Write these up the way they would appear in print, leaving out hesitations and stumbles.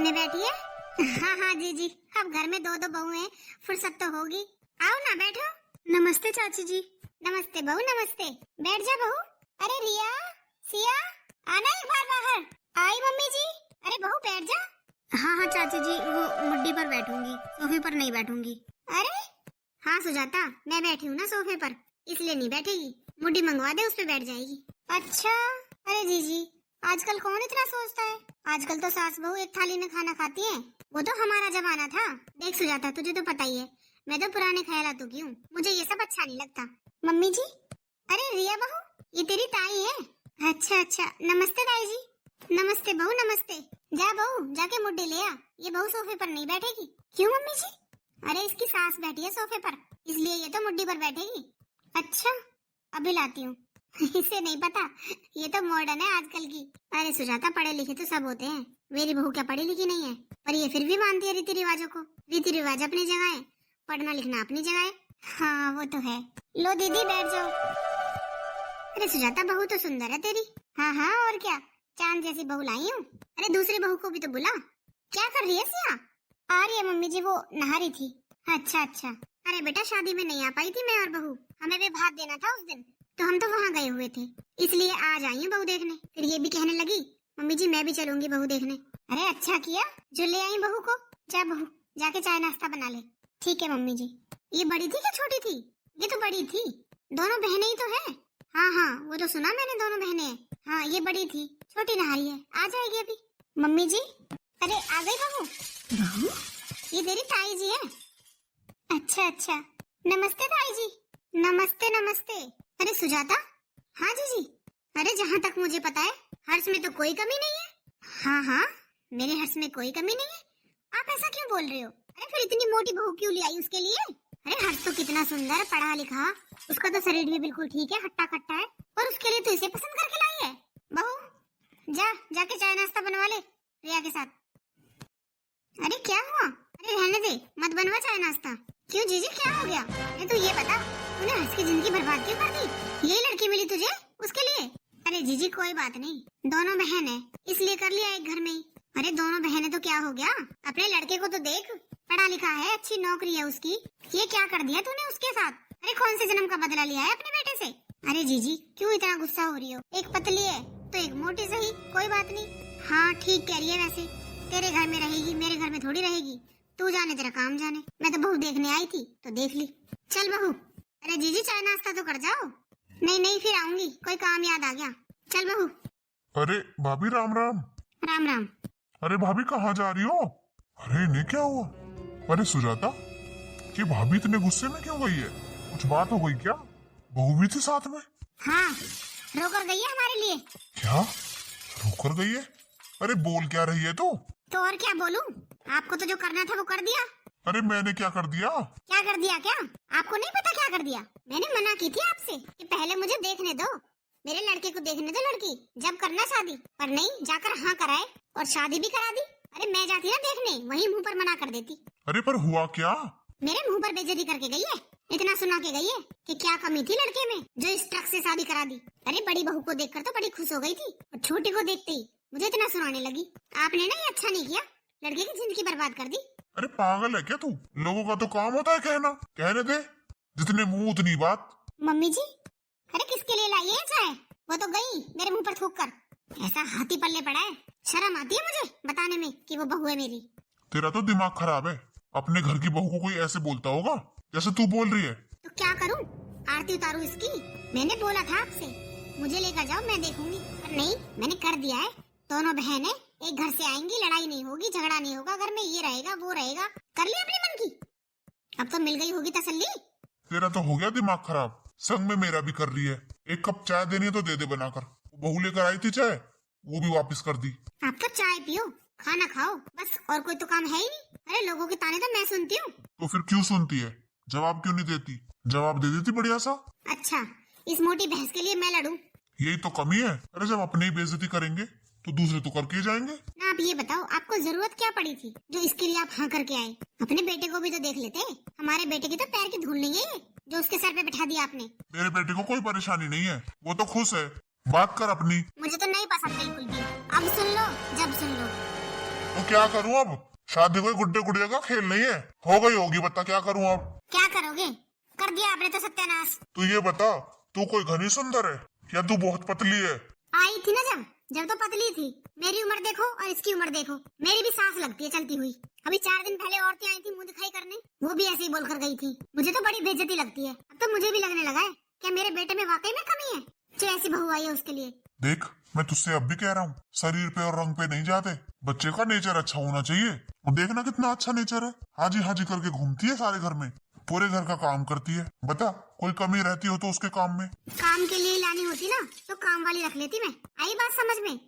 में बैठी है। हाँ हाँ जी जी, अब घर में दो दो बहू हैं, फुर्सत तो होगी। आओ ना बैठो। नमस्ते चाची जी। नमस्ते बहू नमस्ते, बैठ जा बहू। अरे रिया, सिया, आना एक बार बाहर। आई मम्मी जी। अरे बहू बैठ जा। हाँ हाँ चाची जी, वो मुड्डी पर बैठूंगी, सोफे पर नहीं बैठूंगी। अरे हाँ सुजाता, मैं बैठी हूँ ना सोफे पर, इसलिए नहीं बैठेगी। मुड्डी मंगवा दे, उस पे बैठ जाएगी। अच्छा। अरे जीजी, आजकल कौन इतना सोचता है? आजकल तो सास बहू एक थाली में खाना खाती है। वो तो हमारा जमाना था। देख सुजाता, तुझे तो पता ही है, मैं तो पुराने ख्यालातों की हूँ, मुझे ये सब अच्छा नहीं लगता। मम्मी जी। अरे रिया बहू, ये तेरी ताई है। अच्छा अच्छा, नमस्ते ताई जी। नमस्ते बहू नमस्ते। जा बहू, जाके मुड्डी ले आ। ये बहू सोफे पर नहीं बैठेगी। क्यों मम्मी जी? अरे इसकी सास बैठी है सोफे पर, इसलिए ये तो मुड्डी पर बैठेगी। अच्छा, अभी लाती हूँ। इसे नहीं पता, ये तो मॉडर्न है आजकल की। अरे सुजाता, पढ़े लिखे तो सब होते हैं, मेरी बहू क्या पढ़ी लिखी नहीं है? पर ये फिर भी मानती है रीति रिवाजों को। रीति रिवाज अपनी जगह है, पढ़ना लिखना अपनी जगह है। हाँ वो तो है। लो दीदी बैठ जाओ। अरे सुजाता, बहू तो सुंदर है तेरी। हाँ हाँ, और क्या, चांद जैसी बहू लाई हूँ। अरे दूसरी बहू को भी तो बुला। क्या कर रही है सिया? आ रही है मम्मी जी, वो नहा रही थी। अच्छा अच्छा। अरे बेटा, शादी में नहीं आ पाई थी मैं और बहू, हमें भी भात देना था उस दिन, तो हम तो वहाँ गए हुए थे, इसलिए आज आई हूँ बहू देखने। फिर ये भी कहने लगी, मम्मी जी मैं भी चलूंगी बहू देखने। अरे अच्छा किया जो ले आई बहू को। जा बहू, जाके चाय नाश्ता बना ले। ठीक है मम्मी जी। ये बड़ी थी क्या छोटी थी? ये तो बड़ी थी। दोनों बहनें ही तो है। हाँ हाँ, वो तो सुना मैंने, दोनों बहनें हैं। हाँ ये बड़ी थी, छोटी नहारी है, आ जाएगी अभी। मम्मी जी। अरे आ गई बहू। बहू? ये तेरी ताई जी है। अच्छा अच्छा, नमस्ते ताई जी। नमस्ते नमस्ते। अरे सुजाता। हाँ जी जी। अरे जहाँ तक मुझे पता है, हर्ष में तो कोई कमी नहीं है। हाँ हाँ, मेरे हर्ष में कोई कमी नहीं है। आप ऐसा क्यों बोल रहे हो? अरे फिर इतनी मोटी बहू क्यों ले आई उसके लिए? अरे हर्ष तो कितना सुंदर, पढ़ा लिखा, उसका तो शरीर भी बिल्कुल ठीक है, हट्टा कट्टा है, और उसके लिए तो इसे पसंद करके लाई है। बहू जाके चाय नाश्ता बनवा ले रिया के साथ। अरे क्या हुआ? अरे रहने दे, मत बनवा चाय नाश्ता। क्यों जीजी, क्या हो गया? अरे तू ये बता, तूने हर्ष की जिंदगी बर्बाद क्यों कर दी? यही लड़की मिली तुझे उसके लिए? अरे जीजी कोई बात नहीं, दोनों बहन है इसलिए कर लिया एक घर में ही। अरे दोनों बहनें तो क्या हो गया, अपने लड़के को तो देख, पढ़ा लिखा है, अच्छी नौकरी है उसकी। ये क्या कर दिया तूने उसके साथ? अरे कौन से जन्म का बदला लिया है अपने बेटे से? अरे जीजी क्यों इतना गुस्सा हो रही हो? एक पतली है तो एक मोटी सही, कोई बात नहीं। हाँ ठीक कह रही है, वैसे तेरे घर में रहेगी, मेरे घर में थोड़ी रहेगी। तू जाने, तेरा काम जाने। मैं तो बहू देखने आई थी तो देख ली। चल बहू। अरे जीजी चाय नाश्ता तो कर जाओ। नहीं नहीं, फिर आऊंगी, कोई काम याद आ गया। चल बहू। अरे भाभी राम राम। राम राम। अरे भाभी कहाँ जा रही हो? अरे इन्हें क्या हुआ? अरे सुजाता, कि भाभी इतने गुस्से में क्यों गई है? कुछ बात हो गई क्या? बहू भी थी साथ में? हाँ, रोकर गई है हमारे लिए। क्या रोकर गई है? अरे बोल क्या रही है तू? तो और क्या बोलूं? आपको तो जो करना था वो कर दिया। अरे मैंने क्या कर दिया? क्या कर दिया? क्या आपको नहीं पता क्या कर दिया? मैंने मना की थी आपसे कि पहले मुझे देखने दो, मेरे लड़के को देखने दो लड़की, जब करना शादी। पर नहीं, जाकर हाँ कराए और शादी भी करा दी। अरे मैं जाती ना देखने, वही मुंह पर मना कर देती। अरे पर हुआ क्या? मेरे मुंह पर बेइज्जती करके गई है, इतना सुना के गई है कि क्या कमी थी लड़के में जो इस ट्रक से शादी करा दी। अरे बड़ी बहू को देखकर तो बड़ी खुश हो गई थी, और छोटी को देखते ही मुझे इतना सुनाने लगी। आपने ना ये अच्छा नहीं किया, लड़के की जिंदगी बर्बाद कर दी। अरे पागल है क्या तू? लोगों का तो काम होता है कहना, कहने दे, जितने मुंह उतनी बात। मम्मी जी, अरे किसके लिए लाई है चाय? वो तो गई मेरे मुंह पर थूक कर। ऐसा हाथी पल्ले पड़ा है, शर्म आती है मुझे बताने में कि वो बहू है मेरी। तेरा तो दिमाग खराब है, अपने घर की बहू को कोई ऐसे बोलता होगा जैसे तू बोल रही है? तो क्या करूं, आरती उतारूं इसकी? मैंने बोला था आपसे मुझे लेकर जाओ, मैं देखूंगी, पर नहीं, मैंने कर दिया है। दोनों बहनें एक घर से आएंगी, लड़ाई नहीं होगी, झगड़ा नहीं होगा, घर में ये रहेगा वो रहेगा। कर लिया अपने मन की, अब तो मिल गई होगी तसल्ली। तेरा तो हो गया दिमाग खराब, संग में मेरा भी कर रही है। एक कप चाय देनी है तो दे दे बनाकर। बहू लेकर आई थी चाय, वो भी वापस कर दी। आप तो चाय पियो, खाना खाओ, बस, और कोई तो काम है ही नहीं। अरे लोगों के ताने तो मैं सुनती हूँ। तो फिर क्यों सुनती है? जवाब क्यों नहीं देती? जवाब दे देती बढ़िया सा। अच्छा, इस मोटी भैंस के लिए मैं लड़ूं? यही तो कमी है। अरे जब अपनी ही बेइज्जती करेंगे तो दूसरे तो करके ही जाएंगे ना। आप ये बताओ, आपको जरूरत क्या पड़ी थी जो इसके लिए आप हाँ करके आए? अपने बेटे को भी तो देख लेते। हमारे बेटे की तो पैर की धूल नहीं है जो उसके सर पे बैठा दिया आपने। मेरे बेटे को कोई परेशानी नहीं है, वो तो खुश है। बात कर अपनी। मुझे तो नहीं पसंद बिल्कुल भी। अब सुन लो, जब सुन लो। तो क्या करूं अब? शादी कोई गुड्डे गुड़िया का खेल नहीं है, हो गई होगी, बता क्या करूं अब? क्या करोगे? कर दिया आपने तो सत्यानाश। तू ये बता, तू कोई घनी सुंदर है या तू बहुत पतली है? आई थी ना जब तो पतली थी। मेरी उम्र देखो और इसकी उम्र देखो, मेरी भी सांस लगती है चलती हुई। अभी 4 दिन पहले औरतें आई थी मुंह दिखाई करने, वो भी ऐसे ही बोलकर गई थी। मुझे तो बड़ी बेइज्जती लगती है। अब तो मुझे भी लगने लगा है क्या मेरे बेटे में वाकई में कमी है जो ऐसी बहू आई है उसके लिए। देख, मैं तुझसे अब भी कह रहा हूँ, शरीर पे और रंग पे नहीं जाते, बच्चे का नेचर अच्छा होना चाहिए। और देखना कितना अच्छा नेचर है, हाजी हाजी करके घूमती है सारे घर में, पूरे घर का काम करती है। बता, कोई कमी रहती हो तो उसके काम में? काम के लिए लानी होती ना तो काम वाली रख लेती मैं। आई बात समझ में?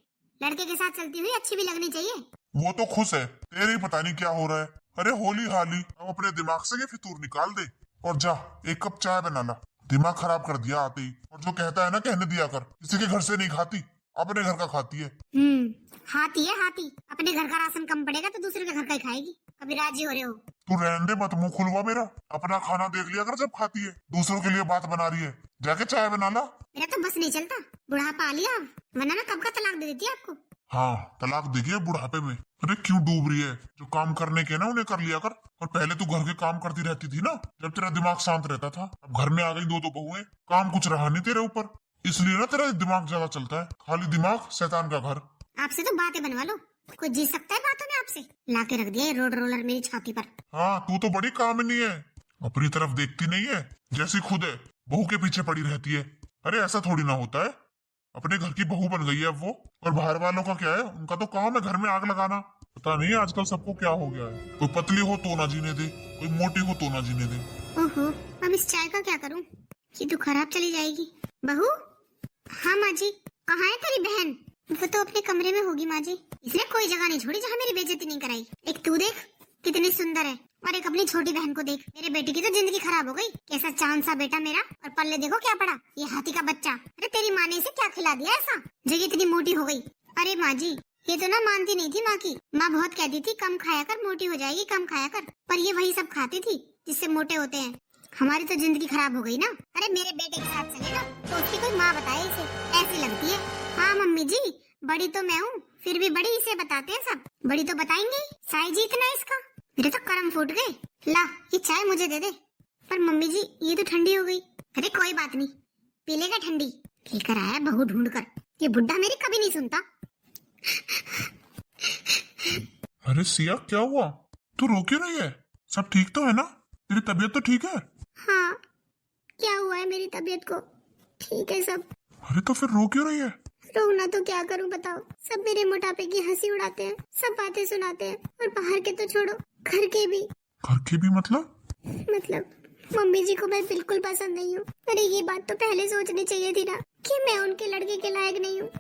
लड़के के साथ चलती हुई अच्छी भी लगनी चाहिए। वो तो खुश है, तेरे ही पता नहीं क्या हो रहा है। अरे होली हाली अब अपने दिमाग से ये फितूर निकाल दे और जा 1 कप चाय बना ला। दिमाग खराब कर दिया आते ही। और जो कहता है ना कहने दिया कर, किसी के घर से नहीं खाती, अपने घर का खाती है। हाथी है हाथी, अपने घर का राशन कम पड़ेगा तो दूसरे के घर का ही खाएगी। कभी राजी हो रहे हो? तू रहने दे, मत मुंह खुलवा मेरा। अपना खाना देख लिया कर जब खाती है, दूसरों के लिए बात बना रही है। जाके चाय बना ला। मेरा तो बस नहीं चलता, बुढ़ापा आ लिया अब, वरना मैं कब का तलाक दे देती आपको। हाँ, तलाक देखिए बुढ़ापे में। अरे क्यों डूब रही है? जो काम करने के ना उन्हें कर लिया कर। और पहले तू घर के काम करती रहती थी ना, जब तेरा दिमाग शांत रहता था। अब घर में आ गई 2 बहुएं, काम कुछ रहा नहीं तेरे ऊपर, इसलिए ना तेरा दिमाग ज्यादा चलता है। खाली दिमाग, शैतान का घर। आपसे तो बातें बनवा लो, कोई जी सकता है बातों में आपसे? लाके रख दिया ये रोड रोलर मेरी छाती पर। हाँ, तू तो बड़ी कामिनी है, अपनी तरफ देखती नहीं है, जैसी खुद है बहू के पीछे पड़ी रहती है। अरे ऐसा थोड़ी ना होता है, अपने घर की बहू बन गई है अब वो। और बाहर वालों का क्या है, उनका तो काम है घर में आग लगाना। पता नहीं आजकल सबको क्या हो गया है, कोई पतली हो तो ना जीने दे, कोई मोटी हो तो ना जीने दे। ओहो, अब इस चाय का क्या करूं? ये तो खराब चली जाएगी। बहू? हाँ माँ जी। कहाँ है तेरी बहन? वो तो अपने कमरे में होगी माँ जी, इसने कोई जगह नहीं छोड़ी जहाँ मेरी बेइज्जती नहीं कराई। एक तू देख कितनी सुंदर है, और एक अपनी छोटी बहन को देख। मेरे बेटे की तो जिंदगी खराब हो गई। कैसा चांद सा बेटा मेरा, और पल्ले देखो क्या पड़ा, ये हाथी का बच्चा। अरे तेरी माँ ने इसे क्या खिला दिया ऐसा जो ये इतनी मोटी हो गई? अरे माँ जी, ये तो ना मानती नहीं थी माँ की। माँ बहुत कहती थी कम खाया कर, मोटी हो जाएगी, कम खाया कर, पर ये वही सब खाती थी जिससे मोटे होते हैं। हमारी तो जिंदगी खराब हो गई ना। अरे मेरे बेटे के साथ चले ना तो उसकी कोई माँ बताए इसे, ऐसी लगती है। हाँ मम्मी जी, बड़ी तो मैं हूँ, फिर भी बड़ी इसे बताते हैं सब। बड़ी तो बताएंगे, साई जी इतना इसका। मेरे तो कर्म फूट गए। ला ये चाय मुझे दे दे। पर मम्मी जी ये तो ठंडी हो गई। अरे कोई बात नहीं, पी लेगा ठंडी। लेकर आया बहू ढूंढ कर, ये बुड्ढा मेरी कभी नहीं सुनता। अरे सिया, क्या हुआ? तू रो क्यों रही है? सब ठीक तो है ना? तेरी तबीयत तो ठीक है? हाँ, क्या हुआ है मेरी तबीयत को? ठीक है सब। अरे तो फिर रो क्यों रही है? रोना तो क्या करूं बताओ, सब मेरे मोटापे की हंसी उड़ाते हैं, सब बातें सुनाते हैं, और बाहर के तो छोड़ो, घर के भी। घर के भी मतलब मम्मी जी को मैं बिल्कुल पसंद नहीं हूँ। अरे ये बात तो पहले सोचनी चाहिए थी ना कि मैं उनके लड़के के लायक नहीं हूँ।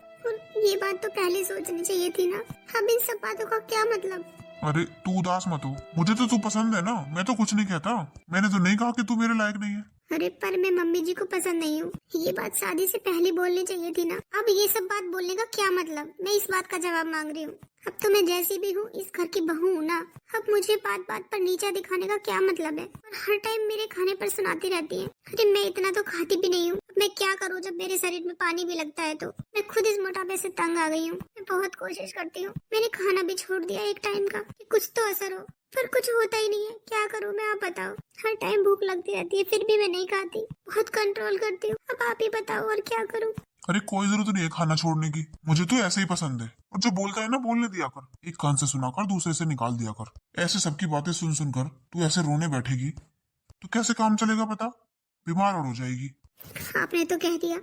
ये बात तो पहले सोचनी चाहिए थी ना। अब इन सब बातों का क्या मतलब? अरे तू उदास मत हो, मुझे तो तू पसंद है ना, मैं तो कुछ नहीं कहता। मैंने तो नहीं कहा कि तू मेरे लायक नहीं है। अरे पर मैं मम्मी जी को पसंद नहीं हूँ, ये बात शादी से पहले बोलनी चाहिए थी ना। अब ये सब बात बोलने का क्या मतलब? मैं इस बात का जवाब मांग रही हूँ। अब तो मैं जैसी भी हूँ इस घर की बहू हूँ ना। अब मुझे बात बात पर नीचा दिखाने का क्या मतलब है? और हर टाइम मेरे खाने पर सुनाती रहती है। अरे मैं इतना तो खाती भी नहीं हूँ, मैं क्या करूँ जब मेरे शरीर में पानी भी लगता है तो। मैं खुद इस मोटापे से तंग आ गई हूँ। मैं बहुत कोशिश करती हूँ, मैंने खाना भी छोड़ दिया एक टाइम का कि कुछ तो असर हो, पर कुछ होता ही नहीं है। क्या करूँ मैं, आप बताओ। हर टाइम भूख लगती रहती है फिर भी मैं नहीं खाती, बहुत कंट्रोल करती हूँ। अब आप ही बताओ और क्या करूँ? अरे कोई जरूरत नहीं है खाना छोड़ने की, मुझे तो ऐसे ही पसंद है। और जो बोलता है ना बोलने दिया कर, एक कान से सुना कर दूसरे से निकाल दिया कर। ऐसे सबकी बातें सुन सुनकर तू ऐसे रोने बैठेगी तो कैसे काम चलेगा बता? बीमार और हो जाएगी। आपने तो कह दिया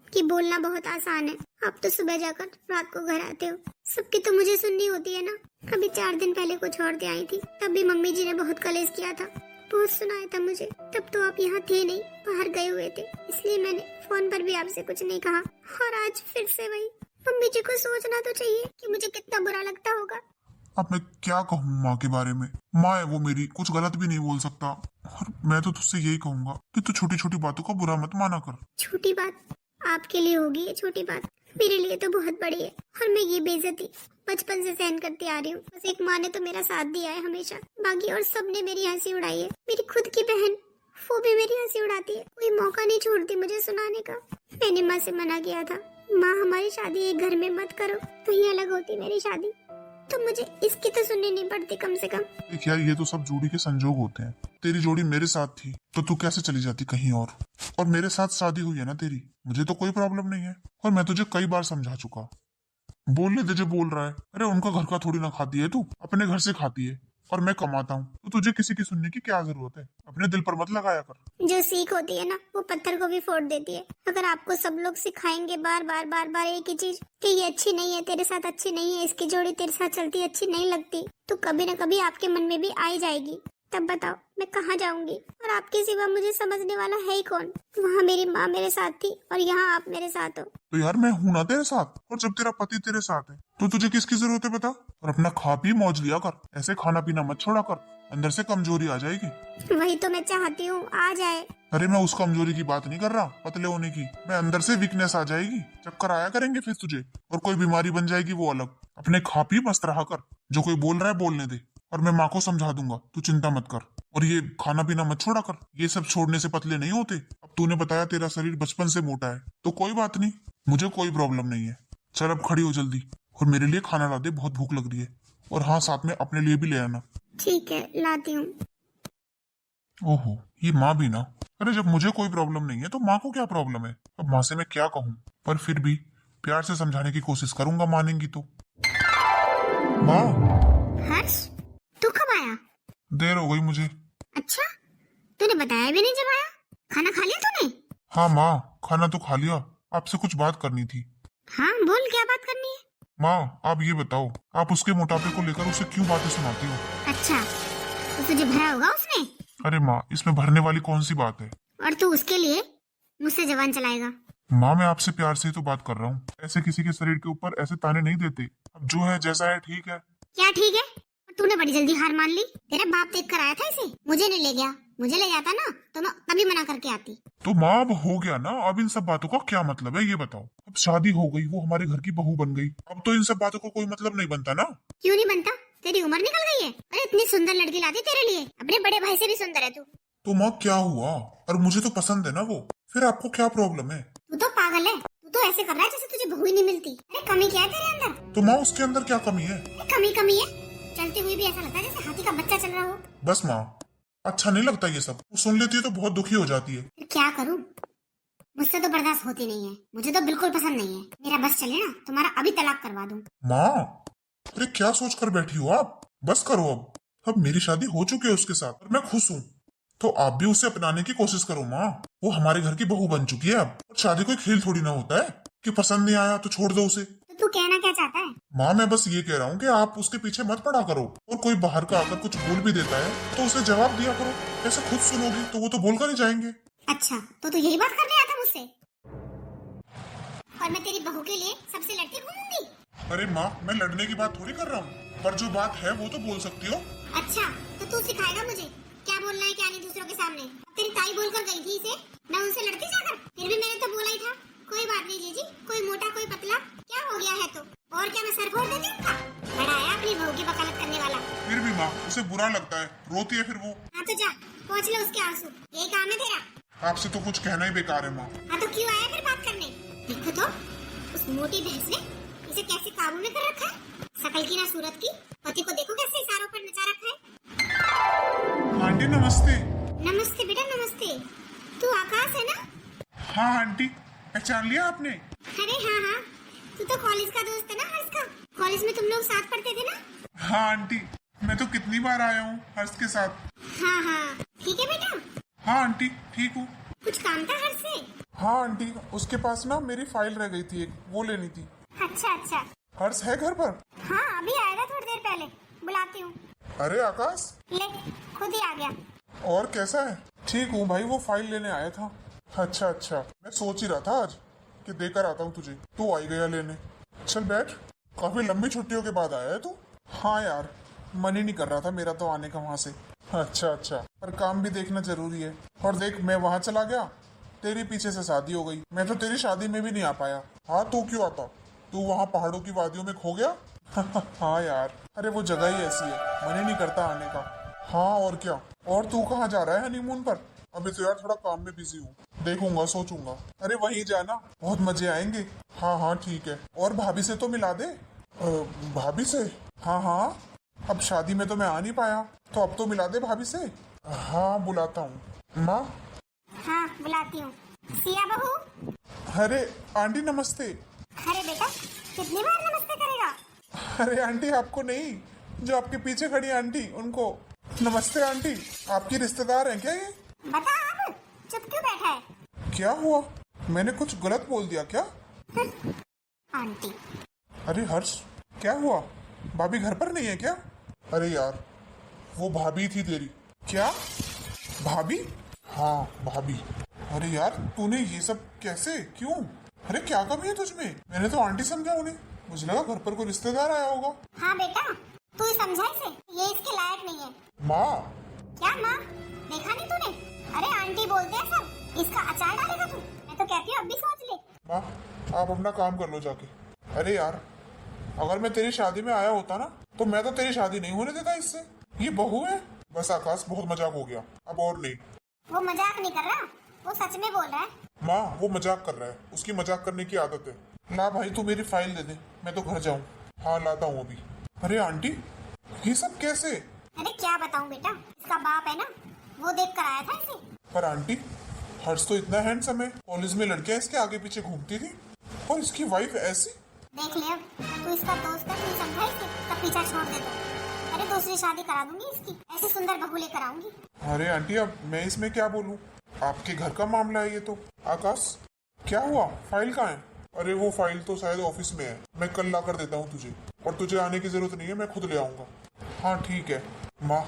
कि बोलना बहुत आसान है। आप तो सुबह जाकर रात को घर आते हो, सबकी तो मुझे सुननी होती है ना। अभी 4 दिन पहले को छोड़ के आई थी, तब भी मम्मी जी ने बहुत कलेश किया था, बहुत सुनाया था मुझे। तब तो आप यहाँ थे नहीं, बाहर गए हुए थे, इसलिए मैंने फोन पर भी आपसे कुछ नहीं कहा। और आज फिर से वही। मम्मी जी को सोचना तो चाहिए कि मुझे कितना बुरा लगता होगा। अब मैं क्या कहूँ माँ के बारे में? माँ है वो मेरी, कुछ गलत भी नहीं बोल सकता। और मैं तो तुझसे यही कहूंगा कि तू छोटी छोटी बातों का बुरा मत माना कर। छोटी बात आपके लिए होगी ये छोटी बात, मेरे लिए तो बहुत बड़ी है। और मैं ये बेइज्जती बचपन से सहन करती आ रही हूँ। बस एक माँ ने तो मेरा साथ दिया है हमेशा, बाकी और सब ने मेरी हंसी उड़ाई है। मेरी खुद की बहन, वो भी मेरी हंसी उड़ाती है, कोई मौका नहीं छोड़ती मुझे सुनाने का। मैंने माँ से मना किया था, माँ हमारी शादी एक घर में मत करो, कहीं अलग होती मेरी शादी तो मुझे इसकी तो सुननी नहीं पड़ती कम से कम। देख यार, ये तो सब जोड़ी के संजोग होते हैं। तेरी जोड़ी मेरे साथ थी तो तू कैसे चली जाती कहीं और मेरे साथ शादी हुई है ना तेरी, मुझे तो कोई प्रॉब्लम नहीं है। और मैं तुझे कई बार समझा चुका। बोलने दे जो बोल रहा है। अरे उनका घर का थोड़ी ना खाती है तू, अपने घर से खाती है। और मैं कमाता हूँ तो तुझे किसी की सुनने की क्या जरूरत है? अपने दिल पर मत लगाया कर। जो सीख होती है ना वो पत्थर को भी फोड़ देती है। अगर आपको सब लोग सिखाएंगे बार बार एक ही चीज कि ये अच्छी नहीं है, तेरे साथ अच्छी नहीं है, इसकी जोड़ी तेरे साथ चलती अच्छी नहीं लगती, तो कभी न कभी आपके मन में भी आ ही जाएगी। तब बताओ मैं कहाँ जाऊंगी? और आपके सिवा मुझे समझने वाला है ही कौन? वहाँ मेरी माँ मेरे साथ थी और यहाँ आप मेरे साथ हो। तो यार मैं हूं ना तेरे साथ, और जब तेरा पति तेरे साथ है तो तुझे किसकी जरूरत है बता? और अपना खा पी मौज लिया कर, ऐसे खाना पीना मत छोड़ा कर, अंदर से कमजोरी आ जाएगी। वही तो मैं चाहती हूँ आ जाए। अरे मैं उस कमजोरी की बात नहीं कर रहा, पतले होने की। मैं अंदर से वीकनेस आ जाएगी, चक्कर आया करेंगे फिर तुझे, और कोई बीमारी बन जाएगी वो अलग। अपने खा पी मस्त रहा कर, जो कोई बोल रहा है बोलने दे, और मैं माँ को समझा दूंगा, तू चिंता मत कर। और ये खाना पीना मत छोड़ा कर, ये सब छोड़ने से पतले नहीं होते। अब तूने बताया तेरा शरीर बचपन से मोटा है, तो कोई बात नहीं, मुझे कोई प्रॉब्लम नहीं है। चल अब खड़ी हो जल्दी, और मेरे लिए खाना ला दे, बहुत भूख लग रही है। और हाँ, साथ में अपने लिए भी ले आना। ठीक है लाती हूँ। ओहो, ये माँ भी ना। अरे जब मुझे कोई प्रॉब्लम नहीं है तो माँ को क्या प्रॉब्लम है? अब माँ से मैं क्या कहूँ, पर फिर भी प्यार से समझाने की कोशिश करूंगा, मानेंगी तो। माँ। हर्ष तू कब आया? देर हो गई मुझे। अच्छा तूने बताया भी नहीं जब आया। खाना खा लिया तूने? हाँ माँ, खाना तो खा लिया, आपसे कुछ बात करनी थी। हाँ बोल, क्या बात करनी है? माँ आप ये बताओ, आप उसके मोटापे को लेकर उसे क्यों बातें सुनाती हो? अच्छा तो तुझे भरा होगा उसने। अरे माँ, इसमें भरने वाली कौन सी बात है? और तू उसके लिए मुझसे जबान चलाएगा? माँ मैं आपसे प्यार से ही तो बात कर रहा हूँ, ऐसे किसी के शरीर के ऊपर ऐसे ताने नहीं देते। अब जो है जैसा है ठीक है। क्या ठीक है? और तूने बड़ी जल्दी हार मान ली। तेरा बाप देख कर आया था इसे, मुझे नहीं ले गया। मुझे ले जाता ना तो मैं तभी मना करके आती। तो माँ अब हो गया ना, अब इन सब बातों का क्या मतलब है ये बताओ? अब शादी हो गई, वो हमारे घर की बहू बन गई, अब तो इन सब बातों का कोई मतलब नहीं बनता ना। क्यों नहीं बनता? तेरी उम्र निकल गई है। अरे इतनी सुंदर लड़की लाती तेरे लिए, अपने बड़े भाई से भी सुंदर है तू। तो माँ क्या हुआ? और मुझे तो पसंद है ना वो, फिर आपको क्या प्रॉब्लम है? तू तो पागल है, तू तो ऐसे कर रहा है जैसे तुझे बहू ही नहीं मिलती। अरे कमी क्या है तेरे अंदर? तो माँ उसके अंदर क्या कमी है? कमी है, चलते हुए भी ऐसा लगता है जैसे हाथी का बच्चा चल रहा हो। बस माँ, अच्छा नहीं लगता ये सब, वो सुन लेती है तो बहुत दुखी हो जाती है। फिर क्या करूं? मुझसे तो बर्दाश्त होती नहीं है, मुझे तो बिल्कुल पसंद नहीं है। मेरा बस चले ना, तुम्हारा अभी तलाक करवा दूं। माँ अरे क्या सोच कर बैठी हो आप? बस करो अब मेरी शादी हो चुकी है उसके साथ और मैं खुश हूँ, तो आप भी उसे अपनाने की कोशिश करो माँ। वो हमारे घर की बहू बन चुकी है अब, और शादी कोई खेल थोड़ी ना होता है कि पसंद नहीं आया तो छोड़ दो उसे। तो तू कहना क्या चाहता है? माँ मैं बस ये कह रहा हूँ कि आप उसके पीछे मत पड़ा करो, और कोई बाहर का आकर कुछ बोल भी देता है तो उसे जवाब दिया करो। ऐसे खुद सुनोगी तो वो तो बोलकर ही जाएंगे। अच्छा तो तू यही बात करने आया था मुझसे? और मैं तेरी बहू के लिए सबसे लड़ती घूमूंगी? अरे माँ मैं लड़ने की बात थोड़ी कर रहा हूँ, पर जो बात है वो तो बोल सकती हो। अच्छा तो तू सिखाएगा मुझे क्या बोलना है क्या नहीं दूसरों के सामने? तेरी ताई बोलकर गई थी इसे, मैं उनसे लड़ती जाकर? फिर भी मैंने तो बोला ही था। कोई बात नहीं जीजी, कोई मोटा कोई पतला, क्या हो गया है तो? और क्या मैं सर फोड़ देती उनका? बड़ा आया अपनी बहू की वकालत करने वाला। फिर भी माँ उसे बुरा लगता है, रोती है फिर वो। हाँ तो जा पहुँच ले उसके आंसू, यही काम है तेरा। आपसे तो कुछ कहना ही बेकार है माँ। हाँ तो क्यों आया फिर बात करने? देखो तो उस मोटी भैंस ने इसे कैसे काबू में कर रखा है। शकल की ना सूरत की, पति को देखो कैसे इशारों पर नचा रखा है। आंटी नमस्ते। नमस्ते बेटा नमस्ते। तू आकाश है ना? हाँ आंटी, पहचान लिया आपने? अरे हाँ, तू तो कॉलेज का दोस्त है ना हर्ष का? कॉलेज में तुम लोग साथ पढ़ते थे ना? हाँ आंटी, मैं तो कितनी बार आया हूँ हर्ष के साथ। हाँ ठीक है बेटा। हाँ आंटी ठीक हूँ। कुछ काम था हर्ष से? हाँ आंटी, उसके पास ना मेरी फाइल रह गई थी एक, वो लेनी थी। अच्छा। हर्ष है घर पर? हाँ अभी आएगा थोड़ी देर पहले, बुलाती हूँ। अरे आकाश, ले खुद ही आ गया। और कैसा है? ठीक हूँ भाई, वो फाइल लेने आया था। अच्छा, मैं सोच ही रहा था आज कि देकर आता हूँ तुझे, तू आई गया लेने। चल बैठ, काफी लंबी छुट्टियों के बाद आया है तू। हाँ यार, मन ही नहीं कर रहा था मेरा तो आने का वहाँ से। अच्छा, पर काम भी देखना जरूरी है। और देख मैं वहाँ चला गया, तेरी पीछे से शादी हो गई, मैं तो तेरी शादी में भी नहीं आ पाया। हाँ तू क्यों आता, तू वहाँ पहाड़ों की वादियों में खो गया। हाँ यार, अरे वो जगह ही ऐसी है, मन ही नहीं करता आने का। हाँ और क्या। और तू कहाँ जा रहा है हनीमून पर? अभी तो यार थोड़ा काम में बिजी हूँ, देखूंगा सोचूंगा। अरे वहीं जाना, बहुत मजे आएंगे। हाँ ठीक है। और भाभी से तो मिला दे। भाभी से? हाँ हाँ, अब शादी में तो मैं आ नहीं पाया, तो अब तो मिला दे भाभी से। हाँ बुलाता हूँ। माँ। हाँ बुलाती हूँ। सिया बहू। अरे आंटी नमस्ते। अरे बेटा कितनी बार नमस्ते करेगा। अरे आंटी आपको नहीं, जो आपके पीछे खड़ी आंटी उनको नमस्ते। आंटी आपकी रिश्तेदार हैं क्या ये? बता अब चुप क्यों बैठा है। क्या हुआ, मैंने कुछ गलत बोल दिया क्या? आंटी। अरे हर्ष क्या हुआ, भाभी घर पर नहीं है क्या? अरे यार वो भाभी थी तेरी। क्या भाभी? हाँ भाभी। अरे यार तूने ये सब कैसे, क्यों? अरे क्या कमी है तुझमें? मैंने तो आंटी समझा उन्हें, मुझे लगा घर पर कोई रिश्तेदार आया होगा। हाँ बेटा तू ही समझा इसे, ये इसके लायक नहीं है। माँ। क्या माँ, देखा नहीं तूने? अरे आंटी बोलते हैं सब, इसका अचार डालेगा तू? मैं तो कहती हूँ अब भी सोच ले। माँ आप अपना काम कर लो जाके। अरे यार अगर मैं तेरी शादी में आया होता ना, तो मैं तो तेरी शादी नहीं होने देता इससे। ये बहू है। बस आकाश बहुत मजाक हो गया, अब और नहीं। वो मजाक नहीं कर रहा, वो सच में बोल रहा है। माँ वो मजाक कर रहा है, उसकी मजाक करने की आदत है। ला भाई तू मेरी फाइल दे दे, मैं तो घर जाऊँ। हाँ लाता हूँ अभी। अरे आंटी ये सब कैसे? अरे क्या बताऊँ बेटा, इसका बाप है ना, वो देख कर आया था इसे। पर आंटी हर्ष तो इतना हैंडसम है, कॉलेज में लड़कियां इसके आगे पीछे घूमती थी, और इसकी वाइफ ऐसी। देख ले अब, तू इसका दोस्त है, तू समझा इसे, तब पीछा छोड़ दे दो। अरे दूसरी शादी करा दूंगी इसकी, ऐसी सुंदर बहू लेकर आऊंगी। अरे आंटी अब मैं इसमें क्या बोलूं, आपके घर का मामला है ये तो। आकाश क्या हुआ, फाइल कहाँ है? अरे वो फाइल तो शायद ऑफिस में है, मैं कल ला कर देता हूँ तुझे, और तुझे आने की जरूरत नहीं है, मैं खुद ले आऊंगा। हाँ ठीक है। माँ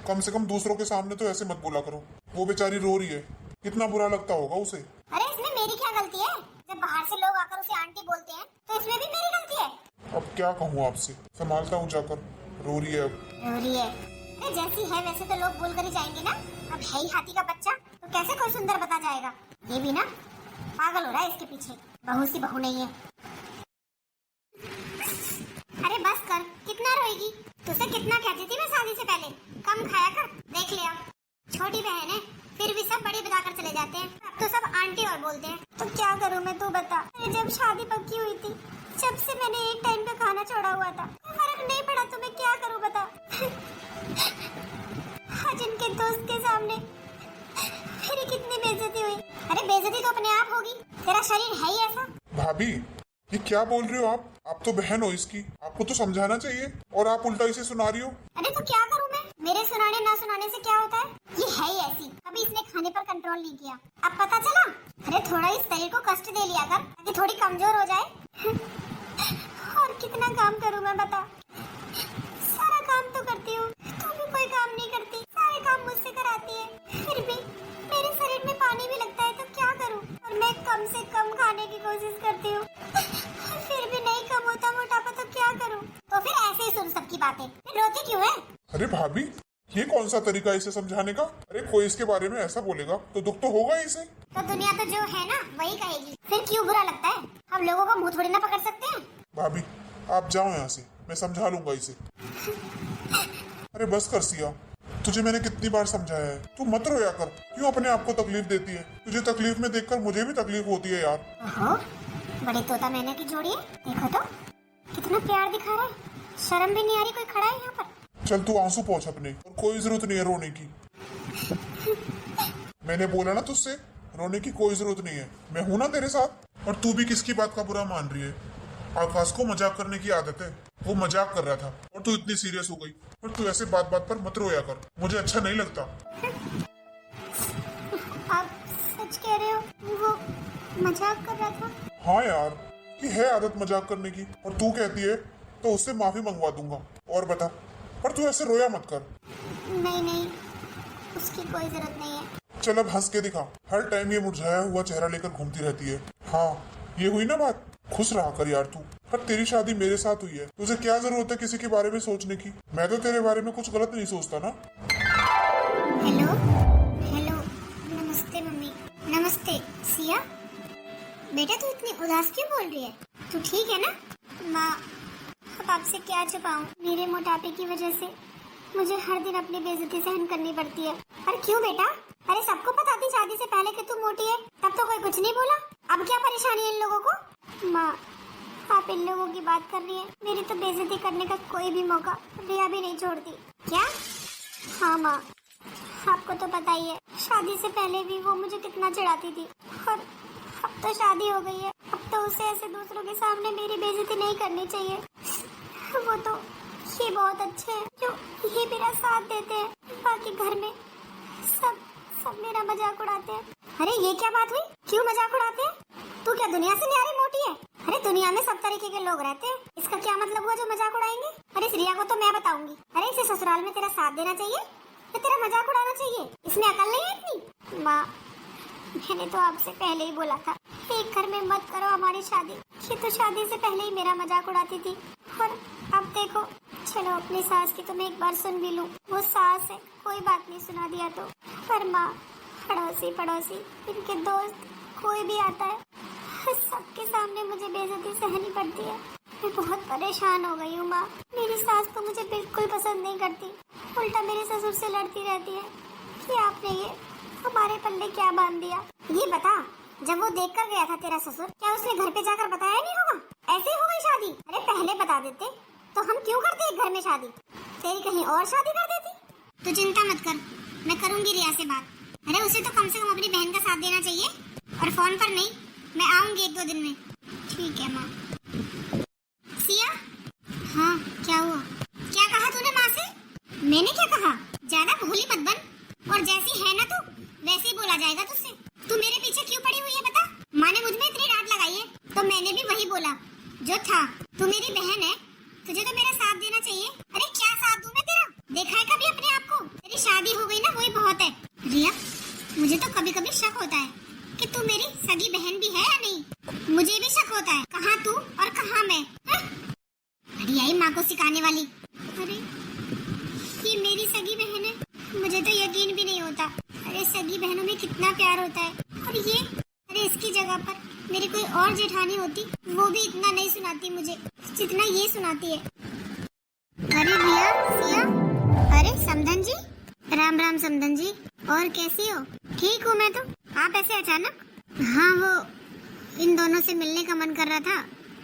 कम से कम दूसरों के सामने तो ऐसे मत बोला करो, वो बेचारी रो रही है, कितना बुरा लगता होगा उसे। अरे इसमें मेरी क्या गलती है? जब बाहर से लोग आकर उसे आंटी बोलते हैं तो इसमें भी मेरी गलती है। अब क्या कहूँ आपसे, संभालता हूँ जाकर, रो रही है अब। रो रही है? अरे जैसी है वैसे तो लोग बोल कर ही जाएंगे ना, अब है ही हाथी का बच्चा, तो कैसे कोई सुंदर बता जाएगा। ये भी ना पागल हो रहा है इसके पीछे, बहू सी बहू नहीं है। अरे बस कर, कितना रोएगी? तुझसे कितना कहती थी मैं शादी से पहले, कम खाया कर। देख ले अब, छोटी बहन है फिर भी सब बड़ी बताकर चले जाते हैं, अब तो सब आंटी और बोलते हैं। तो क्या करूं मैं, तू बता। अरे जब शादी पक्की हुई थी, जब से मैंने एक टाइम का खाना छोड़ा हुआ था, फर्क नहीं पड़ा, तो मैं क्या करूं बता। आज इनके दोस्त के सामने मेरी कितनी बेइज्जती हुई। अरे बेइज्जती तो अपने आप होगी, तेरा शरीर है ही ऐसा। भाभी ये क्या बोल रहे हो आप तो बहन हो इसकी, आपको तो समझाना चाहिए, और आप उल्टा इसे सुना रही हो। अरे तो क्या करूं मैं, मेरे सुनाने ना सुनाने से क्या होता है, ये है ही ऐसी, कभी इसने खाने पर कंट्रोल नहीं किया, अब पता चला। अरे थोड़ा इस शरीर को कष्ट दे लिया कर, ताकि थोड़ी कमजोर हो जाए। और कितना काम करूं मैं बता, सारा काम तो करती हूँ, तू भी कोई काम नहीं करती, सारे काम मुझसे कराती है, फिर भी मेरे शरीर में पानी भी लगता है, तो क्या करूं। और मैं कम से कम खाने की कोशिश करती हूँ, फिर भी नहीं कम होता मोटापा, तो क्या करूं। तो फिर ऐसे ही सुन सबकी बातें, फिर रोती क्यों है? अरे भाभी ये कौन सा तरीका है इसे समझाने का? अरे कोई इसके बारे में ऐसा बोलेगा तो दुख तो होगा ही इसे। तो दुनिया तो जो है ना वही कहेगी, फिर क्यों बुरा लगता है, हम लोगों का मुंह थोड़ी ना पकड़ सकते हैं। भाभी आप जाओ यहाँ से, मैं समझा लूंगा इसे। अरे बस कर सिया, तुझे मैंने कितनी बार समझाया है, तू मत रोया कर, क्यों अपने आप को तकलीफ देती है? तुझे तकलीफ में देखकर मुझे भी तकलीफ होती है यार। ओहो, बड़े तोता मैना की जोड़ी है, देखो तो कितना प्यार दिखा रहा है, शर्म भी नहीं आ रही, कोई खड़ा है यहाँ पर। चल तू आंसू पोंछ अपने, और कोई जरूरत नहीं है रोने की। मैंने बोला ना तुझसे, रोने की कोई जरूरत नहीं है, मैं हूं ना तेरे साथ। और तू भी किसकी बात का बुरा मान रही है? आकाश को मजाक करने की आदत है, वो मजाक कर रहा था और तू इतनी सीरियस हो गई। और तू ऐसे बात बात पर मत रोया कर, मुझे अच्छा नहीं लगता। आप सच कह रहे हो, वो मजाक कर रहा था? हाँ यार ये है आदत मजाक करने की, और तू कहती है तो उससे माफी मंगवा दूंगा। और बता, पर तू ऐसे रोया मत कर। नहीं नहीं, उसकी कोई जरूरत नहीं है। चल अब हंस के दिखा, हर टाइम ये मुरझाया हुआ चेहरा लेकर घूमती रहती है। हाँ ये हुई ना बात, खुश रहा कर यार तू। पर तेरी शादी मेरे साथ हुई है, तुझे क्या जरूरत है किसी के बारे में सोचने की? मैं तो तेरे बारे में कुछ गलत नहीं सोचता ना। हेलो हेलो, नमस्ते मम्मी। नमस्ते सिया। बेटा तू इतनी उदास क्यों बोल रही है, तू ठीक है ना? माँ अब आपसे क्या छुपाऊं, मेरे मोटापे की वजह से मुझे हर दिन अपनी बेइज्जती सहन करनी पड़ती है। अरे क्यों बेटा? अरे सबको पता थी शादी से पहले कि तू मोटी है, तब तो कोई कुछ नहीं बोला, अब क्या परेशानी है इन लोगों को? माँ आप इन लोगों की बात कर रही हैं। मेरी तो बेइज्जती करने का कोई भी मौका रिया भी नहीं छोड़ती। क्या? हाँ माँ, आपको तो पता ही है, शादी से पहले भी वो मुझे कितना चिढ़ाती थी, और अब तो शादी हो गई है, अब तो उसे ऐसे दूसरों के सामने मेरी बेइज्जती नहीं करनी चाहिए। वो तो ये बहुत अच्छे हैं जो ये मेरा साथ देते हैं, बाकी घर में सब मेरा मजाक उड़ाते हैं। अरे ये क्या बात हुई? क्यों मजाक उड़ाते हैं? तू क्या दुनिया से न्यारी मोटी है? अरे दुनिया में सब तरीके के लोग रहते हैं, इसका क्या मतलब हुआ जो मजाक उड़ाएंगे? अरे इस रिया को तो मैं बताऊंगी। अरे इसे ससुराल में तेरा साथ देना चाहिए या तेरा मजाक उड़ाना चाहिए? इसमें अकल नहीं है इतनी? माँ, मैंने तो आपसे पहले ही बोला था एक घर में मत करो हमारी शादी। ये तो शादी से पहले ही मेरा मजाक उड़ाती थी, और अब देखो। चलो अपनी सास की तो मैं एक बार सुन भी लूं, वो सास है, कोई बात नहीं सुना दिया तो। पर माँ, पड़ोसी इनके दोस्त कोई भी आता है, सबके सामने मुझे बेइज्जती सहनी पड़ती है। मैं बहुत परेशान हो गई हूँ माँ। मेरी सास तो मुझे बिल्कुल पसंद नहीं करती, उल्टा मेरे ससुर से लड़ती रहती है कि आपने ये हमारे पल्ले क्या बांध दिया। ये बता, जब वो देख कर गया था तेरा ससुर, क्या उसने घर पे जाकर बताया नहीं होगा? ऐसे हो गई शादी? अरे पहले बता देते तो हम क्यों करते एक घर में शादी? तेरी कहीं और शादी कर देती। तो चिंता मत कर, मैं करूंगी रिया से बात। अरे उसे तो कम से कम अपनी बहन का साथ देना चाहिए, और फोन पर नहीं। मैं आऊंगी 1-2 दिन में। ठीक है माँ। सिया? हाँ, क्या हुआ? क्या कहा तूने माँ से? मैंने क्या कहा? ज्यादा भोली मत बन, और जैसी है ना तू वैसे ही बोला जाएगा तुझसे। तू मेरे पीछे क्यों पड़ी हुई है बता? माँ ने मुझ में इतनी डांट लगाई है तो मैंने भी वही बोला जो था। तू मेरी बहन है, तुझे तो मेरा साथ देना चाहिए। अरे क्या साथ दूं मैं तेरा? देखा है कभी अपने आप को? तेरी शादी हो गई ना, वही बहुत है। रिया, मुझे तो कभी कभी शक होता है कि तू मेरी सगी बहन भी है या नहीं। मुझे भी शक होता है, कहाँ तू और कहाँ मैं। अरे आई माँ को सिखाने वाली। अरे ये मेरी सगी बहन है, मुझे तो यकीन भी नहीं होता। अरे सगी बहनों में कितना प्यार होता है। और ये, अरे इसकी जगह पर मेरी कोई और जेठानी होती, वो भी इतना नहीं सुनाती मुझे जितना ये सुनाती है। अरे रिया, सिया, अरे समधन जी, राम राम समधन जी। और कैसी हो? ठीक हूँ मैं तो। आप ऐसे अचानक? हाँ, वो इन दोनों से मिलने का मन कर रहा था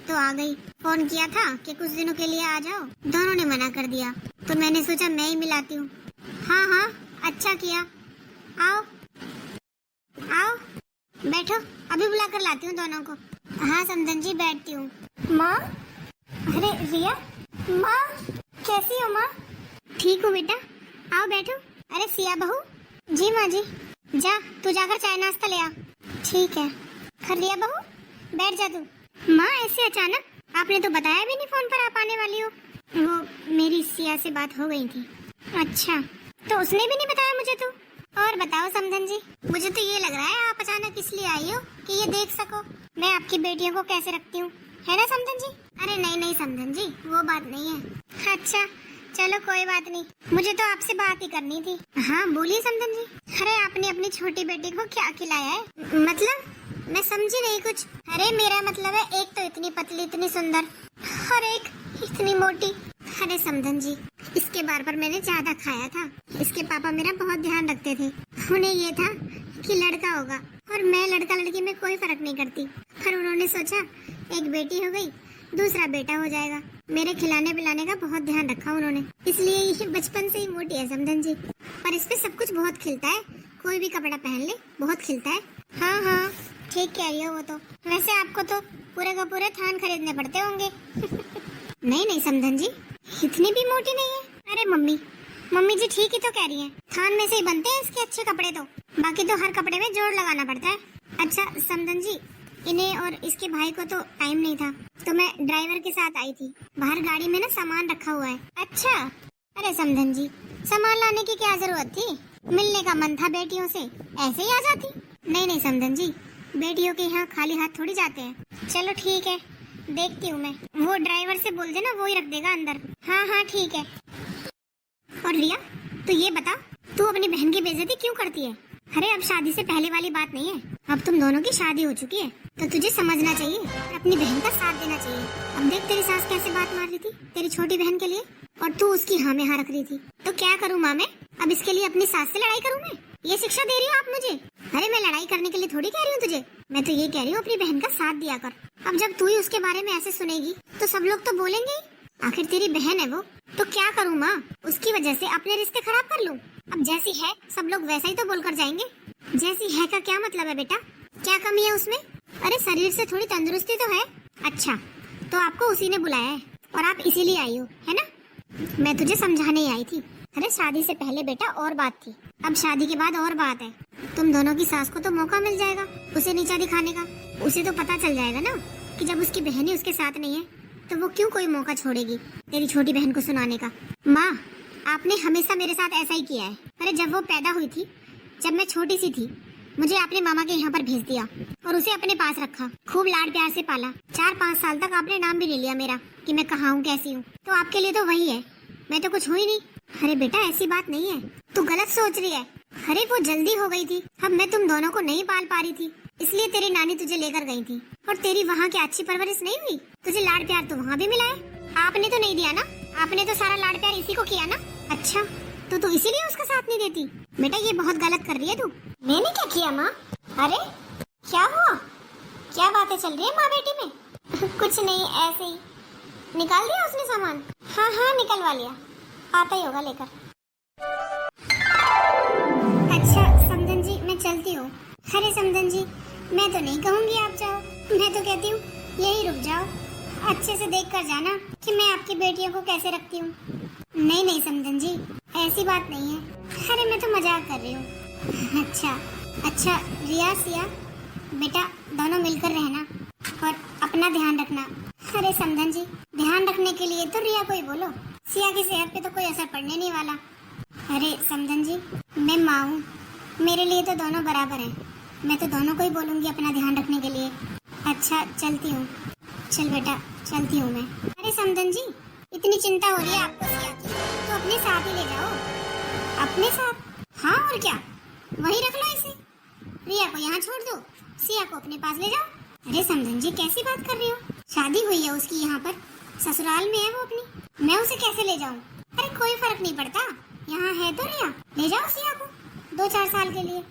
तो आ गई। फोन किया था कि कुछ दिनों के लिए आ जाओ, दोनों ने मना कर दिया तो मैंने सोचा मैं ही मिलाती हूँ। हाँ, अच्छा किया। आओ बैठो, अभी बुला कर लाती हूँ दोनों को। हाँ समधन जी, बैठती हूँ। माँ? अरे रिया, माँ कैसी हो माँ? ठीक हूँ बेटा, आओ बैठो। अरे सिया बहू। जी माँ जी। जा, तू जाकर चाय नाश्ता ले आ। ठीक है। रिया बहू, बैठ जा तू। माँ ऐसे अचानक? आपने तो बताया भी नहीं फोन पर आप आने वाली हो। वो मेरी सिया से बात हो गई थी। अच्छा, तो उसने भी नहीं बताया मुझे तो। और बताओ समधन जी, मुझे तो ये लग रहा है आप अचानक इसलिए आई हो कि ये देख सको मैं आपकी बेटियों को कैसे रखती हूँ, है ना समधन जी? अरे नहीं समधन जी, वो बात नहीं है। अच्छा चलो कोई बात नहीं, मुझे तो आपसे बात ही करनी थी। हाँ बोलिए समधन जी। अरे आपने अपनी छोटी बेटी को क्या खिलाया है? मतलब मैं समझी नहीं कुछ। अरे मेरा मतलब है, एक तो इतनी पतली इतनी सुंदर, और एक इतनी मोटी। अरे समधन जी, इसके बार पर मैंने ज्यादा खाया था। इसके पापा मेरा बहुत ध्यान रखते थे। उन्हें ये था कि लड़का होगा, और मैं लड़का लड़की में कोई फर्क नहीं करती। पर उन्होंने सोचा एक बेटी हो गई, दूसरा बेटा हो जाएगा। मेरे खिलाने पिलाने का बहुत ध्यान रखा उन्होंने, इसलिए ये बचपन से ही मोटी है समधन जी। पर इस पे सब कुछ बहुत खिलता है, कोई भी कपड़ा पहन ले बहुत खिलता है। हाँ ठीक कह रही हो। वो तो वैसे आपको तो पूरे का पूरे थान खरीदने पड़ते होंगे। नहीं समधन जी, इतनी भी मोटी नहीं है। अरे मम्मी जी ठीक ही तो कह रही हैं, थान में से ही बनते हैं इसके अच्छे कपड़े तो, बाकी तो हर कपड़े में जोड़ लगाना पड़ता है। अच्छा समधन जी, इन्हें और इसके भाई को तो टाइम नहीं था तो मैं ड्राइवर के साथ आई थी। बाहर गाड़ी में ना सामान रखा हुआ है। अच्छा, अरे समधन जी सामान लाने की क्या जरूरत थी? मिलने का मन था बेटियों से, ऐसे ही आ जाती। नहीं समधन जी, बेटियों के यहाँ खाली हाथ थोड़ी जाते हैं। चलो ठीक है, देखती हूँ मैं। वो ड्राइवर से बोल देना, वो ही रख देगा अंदर। हाँ ठीक है। और रिया तू ये बता, तू अपनी बहन की बेइज्जती क्यों करती है? अरे अब शादी से पहले वाली बात नहीं है, अब तुम दोनों की शादी हो चुकी है तो तुझे समझना चाहिए, अपनी बहन का साथ देना चाहिए। अब देख तेरी सास कैसे बात मार रही थी तेरी छोटी बहन के लिए, और तू उसकी हाँ में हाँ रख रही थी। तो क्या करूँ माँ मैं? अब इसके लिए अपनी सास से लड़ाई करूँ मैं? ये शिक्षा दे रही हो आप मुझे? अरे मैं लड़ाई करने के लिए थोड़ी कह रही हूँ तुझे, मैं तो ये कह रही हूँ अपनी बहन का साथ दिया कर। अब जब तू ही उसके बारे में ऐसे सुनेगी तो सब लोग तो बोलेंगे ही। आखिर तेरी बहन है वो, तो क्या करूँ माँ, उसकी वजह से अपने रिश्ते खराब कर लूँ? अब जैसी है सब लोग वैसा ही तो बोलकर जाएंगे। जैसी है का क्या मतलब है बेटा, क्या कमी है उसमें? अरे शरीर से थोड़ी तंदुरुस्ती तो है। अच्छा, तो आपको उसी ने बुलाया है और आप इसीलिए आई हो, है ना? मैं तुझे समझाने ही आई थी। अरे शादी से पहले बेटा और बात थी, अब शादी के बाद और बात है। तुम दोनों की सास को तो मौका मिल जाएगा उसे नीचा दिखाने का। उसे तो पता चल जाएगा ना कि जब उसकी बहन ही उसके साथ नहीं है तो वो क्यों कोई मौका छोड़ेगी तेरी छोटी बहन को सुनाने का। माँ, आपने हमेशा मेरे साथ ऐसा ही किया है। अरे जब वो पैदा हुई थी, जब मैं छोटी सी थी, मुझे आपने मामा के यहाँ पर भेज दिया और उसे अपने पास रखा, खूब लाड प्यार से पाला। 4-5 साल तक आपने नाम भी नहीं लिया मेरा कि मैं कहाँ हूँ, कैसी हूँ। तो आपके लिए तो वही है, मैं तो कुछ हुई नहीं। अरे बेटा ऐसी बात नहीं है, तू गलत सोच रही है। अरे वो जल्दी हो गई थी, अब मैं तुम दोनों को नहीं पाल पा रही थी, इसलिए तेरी नानी तुझे लेकर गई थी। और तेरी वहाँ की अच्छी परवरिश नहीं हुई, तुझे लाड प्यार तो वहाँ भी मिला है। आपने तो नहीं दिया ना, आपने तो सारा लाड प्यार इसी को किया ना। अच्छा, तो तू इसीलिए उसका साथ नहीं देती? बेटा ये बहुत गलत कर रही है तू। मैंने क्या किया माँ? अरे क्या हुआ, क्या बातें चल रही है माँ बेटी में? कुछ नहीं, ऐसे ही। निकाल दिया उसने सामान? हाँ हाँ निकलवा लिया, आता ही होगा लेकर। अच्छा समधन जी मैं चलती हूँ। अरे समधन जी मैं तो नहीं कहूँगी आप जाओ, मैं तो कहती हूँ यही रुक जाओ। अच्छे से देख कर जाना कि मैं आपकी बेटियों को कैसे रखती हूँ। नहीं नहीं समधन जी ऐसी बात नहीं है, अरे मैं तो मजाक कर रही हूँ। अच्छा रिया सिया बेटा दोनों मिलकर रहना और अपना ध्यान रखना। अरे समधन जी ध्यान रखने के लिए तो रिया को ही बोलो, सिया की सेहत पे तो कोई असर पड़ने नहीं वाला। अरे समधन जी मैं माँ हूँ, मेरे लिए तो दोनों बराबर हैं, मैं तो दोनों को ही बोलूँगी अपना ध्यान रखने के लिए। अच्छा चलती हूँ, चल बेटा चलती हूँ मैं। अरे समधन जी इतनी चिंता हो रही है आपको सिया की, तो अपने साथ ही ले जाओ। अपने साथ? हाँ और क्या, वही रख लो इसे। रिया को यहाँ छोड़ दो, सिया को अपने पास ले जाओ। अरे समधन जी कैसी बात कर रही हो, शादी हुई है उसकी यहाँ पर, ससुराल में है वो अपनी, मैं उसे कैसे ले जाऊँ? अरे कोई फर्क नहीं पड़ता, यहाँ है तो रिया, ले जाओ सिया को 2-4 साल के लिए।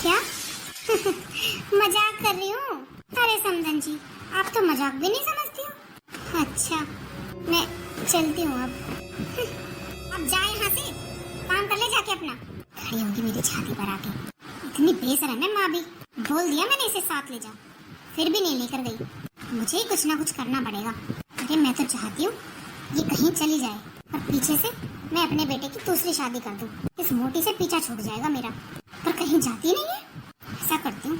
क्या मजाक कर रही हूँ? अरे समधन जी आप तो मजाक भी नहीं समझती हो। अच्छा मैं चलती हूँ अब जा यहाँ से, काम कर ले जाके अपना। खड़ी होगी मेरी छाती पर आके, इतनी बेशरम है माँ भी। बोल दिया मैंने इसे साथ ले जा, फिर भी नहीं लेकर गई। मुझे ही कुछ ना कुछ करना पड़ेगा। अरे मैं तो चाहती हूँ ये कहीं चली जाए और पीछे से मैं अपने बेटे की दूसरी शादी कर दूँ, इस मोटी से पीछा छूट जाएगा मेरा। पर कहीं जाती नहीं है, ऐसा करती हूँ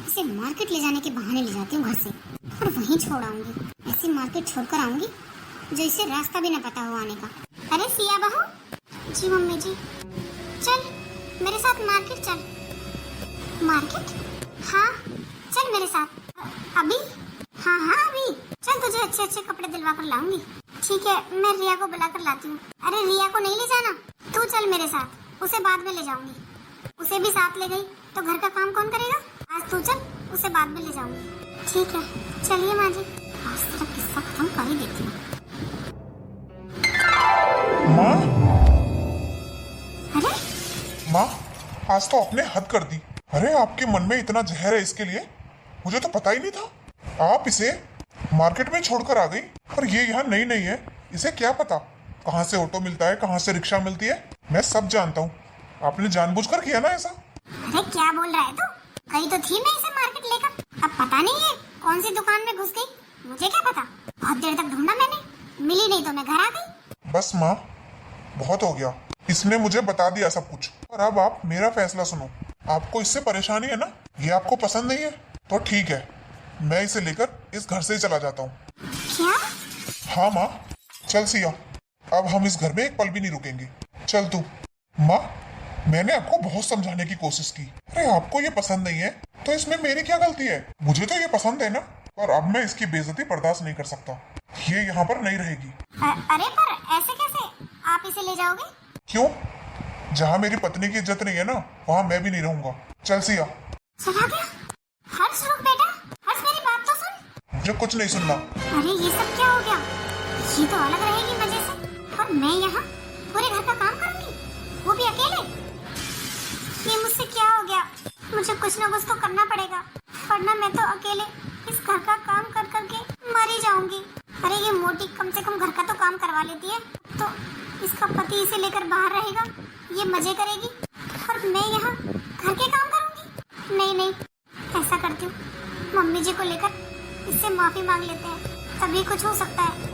इसे मार्केट ले जाने के बहाने ले जाती हूँ घर से और वहीं छोड़ आऊंगी। ऐसी मार्केट छोड़कर आऊंगी जो इसे रास्ता भी न पता हो आने का। अरे सिया बहू। जी मम्मी जी। चल मेरे साथ मार्केट चल। मार्केट? हाँ चल मेरे साथ। अभी? हाँ हाँ अभी चल, तुझे अच्छे अच्छे कपड़े दिलवा कर लाऊंगी। ठीक है मैं रिया को बुला कर लाती हूँ। अरे रिया को नहीं ले जाना, तू चल मेरे साथ, उसे बाद में ले जाऊंगी। उसे भी साथ ले गई तो घर का काम कौन करेगा? आज तू चल, उसे बाद में ले जाऊंगी। ठीक है चलिए माँ जी, आज तेरा किस्सा खत्म कर ही देती हूँ। माँ, अरे माँ आज तो आपने हद कर दी। अरे आपके मन में इतना जहर है इसके लिए, मुझे तो पता ही नहीं था। आप इसे मार्केट में छोड़कर आ गई और ये यहाँ नई नहीं है, इसे क्या पता कहाँ से ऑटो मिलता है, कहाँ से रिक्शा मिलती है। मैं सब जानता हूँ, आपने जानबूझकर किया ना ऐसा। अरे क्या बोल रहा है तू? गई तो थी मैं इसे मार्केट लेकर, अब पता नहीं है कौन सी दुकान में घुस गई, मुझे क्या पता। बहुत देर तक ढूंढा मैंने, मिली नहीं तो मैं घर आ गई। बस माँ बहुत हो गया, इसने मुझे बता दिया सब कुछ और अब आप मेरा फैसला सुनो। आपको इससे परेशानी है ना, ये आपको पसंद नहीं है तो ठीक है, मैं इसे लेकर इस घर से ही चला जाता हूँ। क्या? हाँ माँ चल सिया, अब हम इस घर में एक पल भी नहीं रुकेंगे। चल तू। माँ मैंने आपको बहुत समझाने की कोशिश की, अरे आपको ये पसंद नहीं है तो इसमें मेरी क्या गलती है? मुझे तो ये पसंद है ना, और अब मैं इसकी बेइज्जती बर्दाश्त नहीं कर सकता। ये यहाँ पर नहीं रहेगी। अरे पर ऐसे कैसे आप इसे ले जाओगे? क्यों? जहाँ मेरी पत्नी की इज्जत नहीं है ना, वहाँ मैं भी नहीं रहूंगा। चल सिया। चला गया? हर्ष रुक बेटा, हर्ष मेरी बात तो सुन। मुझे कुछ नहीं सुनना। अरे ये सब क्या हो गया? ये तो अलग रहेगी मजे से, और मैं यहाँ पूरे घर का काम करूंगी, वो भी अकेले। ये मुझसे करवा लेती है तो इसका पति इसे लेकर बाहर रहेगा, ये मजे करेगी और मैं यहाँ घर के काम करूंगी। नहीं नहीं, ऐसा करती हूँ, मम्मी जी को लेकर इससे माफी मांग लेते हैं, तभी कुछ हो सकता है।